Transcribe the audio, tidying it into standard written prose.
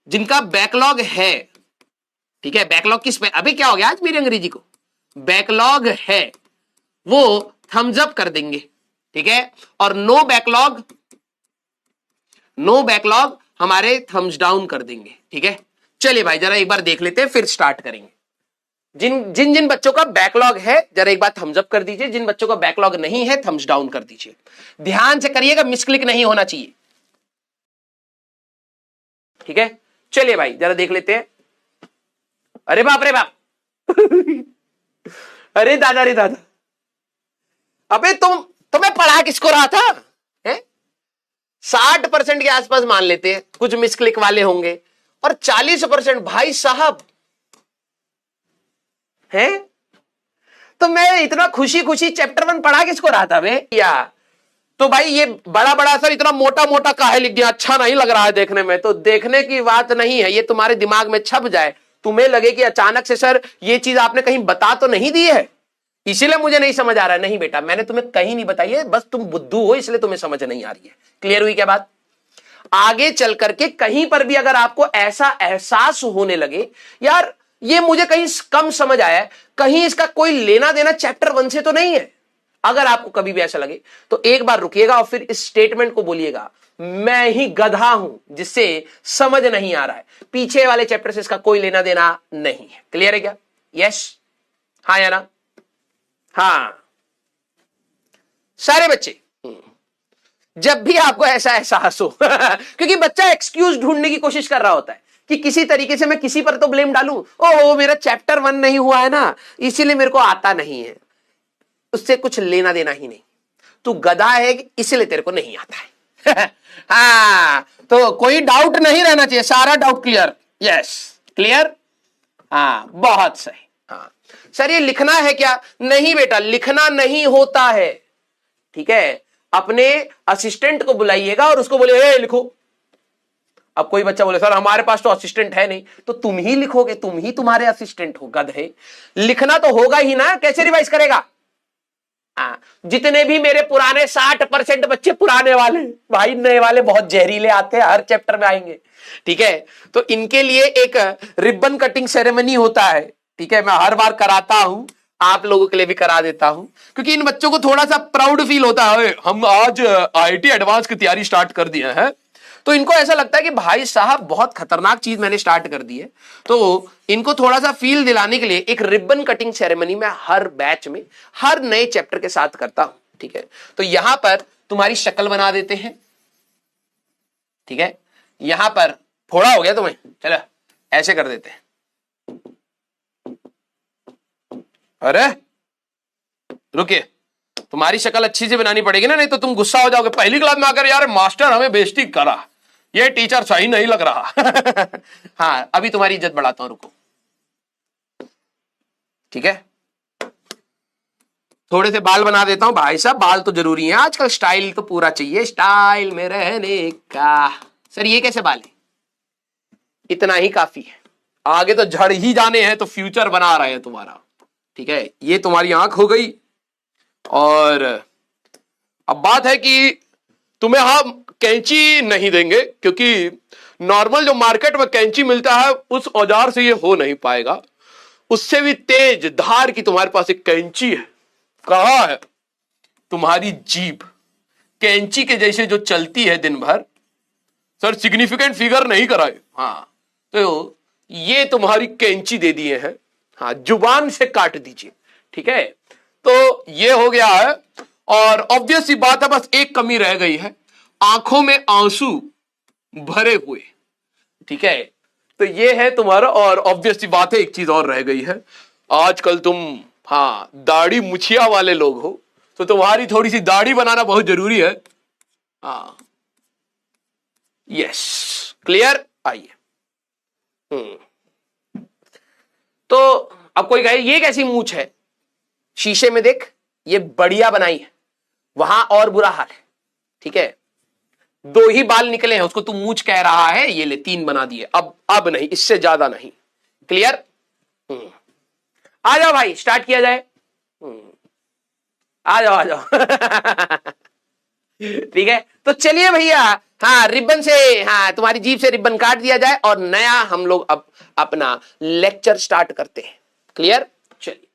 जिनका बैकलॉग है, ठीक है, बैकलॉग किस पे, अभी क्या हो गया आज मेरी अंग्रेजी को, बैकलॉग है, वो थम्स अप कर देंगे, ठीक है, और नो बैकलॉग, नो बैकलॉग हमारे थम्स डाउन कर देंगे, ठीक है। चलिए भाई जरा एक बार देख लेते हैं फिर स्टार्ट करेंगे। जिन जिन बच्चों का बैकलॉग है जरा एक बार थम्स अप कर दीजिए, जिन बच्चों का बैकलॉग नहीं है थम्स डाउन कर दीजिए। ध्यान से करिएगा, मिसक्लिक नहीं होना चाहिए, ठीक है। चलिए भाई जरा देख लेते हैं। अरे बाप रे बाप अरे दादा रे दादा, अबे तुम्हें पढ़ा किसको रहा था, है? 60% के आसपास मान लेते हैं, कुछ मिसक्लिक वाले होंगे, और 40% भाई साहब है। तो मैं इतना खुशी खुशी चैप्टर 1 पढ़ा किसको रहा था बे या, तो भाई ये बड़ा बड़ा सर इतना मोटा मोटा काहे लिख दिया, अच्छा नहीं लग रहा है देखने में, तो देखने की बात नहीं है, ये तुम्हारे दिमाग में छप जाए, तुम्हें लगे कि अचानक से सर ये चीज आपने कहीं बता तो नहीं दी है इसीलिए मुझे नहीं समझ आ रहा है। नहीं बेटा, मैंने तुम्हें कहीं नहीं बताई है, बस तुम बुद्धू हो इसलिए तुम्हें समझ नहीं आ रही है। क्लियर हुई क्या बात? आगे चल करके कहीं पर भी अगर आपको ऐसा एहसास होने लगे यार ये मुझे कहीं कम समझ आया है, कहीं इसका कोई लेना देना चैप्टर 1 से तो नहीं है, अगर आपको कभी भी ऐसा लगे तो एक बार रुकिएगा और फिर इस स्टेटमेंट को बोलिएगा, मैं ही गधा हूं जिससे समझ नहीं आ रहा है, पीछे वाले चैप्टर से इसका कोई लेना देना नहीं है। क्लियर है क्या? यस, हाँ या ना? हाँ सारे बच्चे, जब भी आपको ऐसा एहसास हो क्योंकि बच्चा एक्सक्यूज ढूंढने की कोशिश कर रहा होता है कि किसी तरीके से मैं किसी पर तो ब्लेम डालूं, ओह मेरा चैप्टर 1 नहीं हुआ है ना इसीलिए मेरे को आता नहीं है, उससे कुछ लेना देना ही नहीं, तू गधा है इसलिए तेरे को नहीं आता है हाँ तो कोई डाउट नहीं रहना चाहिए, सारा डाउट क्लियर? यस क्लियर, हाँ बहुत सही। हाँ सर ये लिखना है क्या? नहीं बेटा लिखना नहीं होता है, ठीक है, अपने असिस्टेंट को बुलाइएगा और उसको बोले ए लिखो। अब कोई बच्चा बोले सर हमारे पास तो असिस्टेंट है नहीं, तो तुम ही लिखोगे, तुम ही तुम्हारे असिस्टेंट हो गधे, लिखना तो होगा ही ना, कैसे रिवाइज करेगा? जितने भी मेरे पुराने 60% बच्चे पुराने वाले, भाई नए वाले बहुत जहरीले आते हैं, हर चैप्टर में आएंगे, ठीक है, तो इनके लिए एक रिबन कटिंग सेरेमनी होता है, ठीक है, मैं हर बार कराता हूं, आप लोगों के लिए भी करा देता हूं, क्योंकि इन बच्चों को थोड़ा सा प्राउड फील होता है, हम आज आईआईटी एडवांस की तैयारी स्टार्ट कर दिए हैं, तो इनको ऐसा लगता है कि भाई साहब बहुत खतरनाक चीज मैंने स्टार्ट कर दी है, तो इनको थोड़ा सा फील दिलाने के लिए एक रिबन कटिंग सेरेमनी में हर बैच में हर नए चैप्टर के साथ करता हूं, ठीक है। तो यहां पर तुम्हारी शक्ल बना देते हैं, ठीक है, यहां पर फोड़ा हो गया तुम्हें, चलो ऐसे कर देते हैं, अरे रुकिए तुम्हारी शक्ल अच्छी से बनानी पड़ेगी ना, नहीं तो तुम गुस्सा हो जाओगे पहली क्लास में आकर, यार मास्टर हमें बेइज्जती करा, ये टीचर सही नहीं लग रहा हाँ अभी तुम्हारी इज्जत बढ़ाता हूं, रुको, ठीक है, थोड़े से बाल बना देता हूं, भाई साहब बाल तो जरूरी है आजकल, स्टाइल तो पूरा चाहिए, स्टाइल में रहने का। सर ये कैसे बाल है? इतना ही काफी है, आगे तो झड़ ही जाने हैं, तो फ्यूचर बना रहे हैं तुम्हारा, ठीक है। ये तुम्हारी आंख हो गई, और अब बात है कि तुम्हें हम कैंची नहीं देंगे, क्योंकि नॉर्मल जो मार्केट में कैंची मिलता है उस औजार से ये हो नहीं पाएगा, उससे भी तेज धार की तुम्हारे पास एक कैंची है, कहां है? तुम्हारी जीभ कैंची के जैसे जो चलती है दिन भर। सर सिग्निफिकेंट फिगर नहीं कराए, हाँ तो ये तुम्हारी कैंची दे दिए हैं, हाँ जुबान से काट दीजिए, ठीक है, तो ये हो गया है। और ऑब्वियस सी बात है, बस एक कमी रह गई है, आंखों में आंसू भरे हुए, ठीक है, तो ये है तुम्हारा। और ऑब्वियस सी बात है एक चीज और रह गई है, आजकल तुम हाँ दाढ़ी मुछिया वाले लोग हो, तो तुम्हारी थोड़ी सी दाढ़ी बनाना बहुत जरूरी है। हाँ यस क्लियर, आइए। तो अब कोई कहे ये कैसी मूछ है, शीशे में देख ये बढ़िया बनाई है, वहां और बुरा हाल है, ठीक है, 2 ही बाल निकले हैं, उसको तू मूछ कह रहा है, ये ले 3 बना दिए, अब नहीं, इससे ज्यादा नहीं। क्लियर? आ जाओ भाई स्टार्ट किया जाए, आ जाओ आ जाओ ठीक है, तो चलिए भैया हाँ रिबन से, हाँ तुम्हारी जीभ से रिबन काट दिया जाए और नया हम लोग अब अपना लेक्चर स्टार्ट करते हैं। क्लियर? चलिए